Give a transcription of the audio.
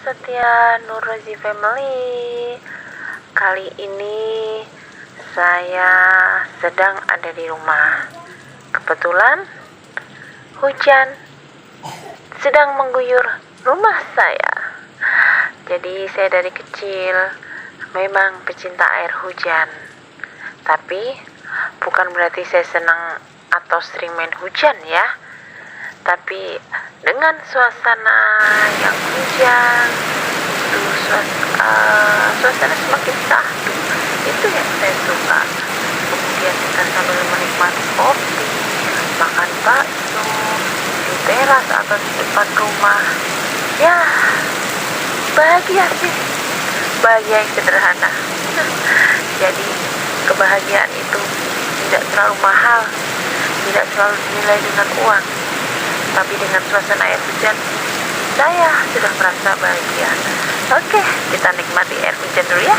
setia Nur Rozi Family. Kali ini saya sedang ada di rumah. Kebetulan hujan sedang mengguyur rumah saya. Jadi saya dari kecil memang pecinta air hujan. Tapi bukan berarti saya senang atau sering main hujan ya. Tapi dengan suasana yang hujan itu suasana semakin syahdu, itu yang saya suka. Kemudian kita sambil menikmati kopi, makan bakso di teras atau di depan rumah, ya bahagia sih, bahagia yang sederhana. Jadi kebahagiaan itu tidak terlalu mahal, tidak selalu dinilai dengan uang, tapi dengan suasana air hujan, saya sudah merasa bahagia. Oke, kita nikmati air hujan dulu ya.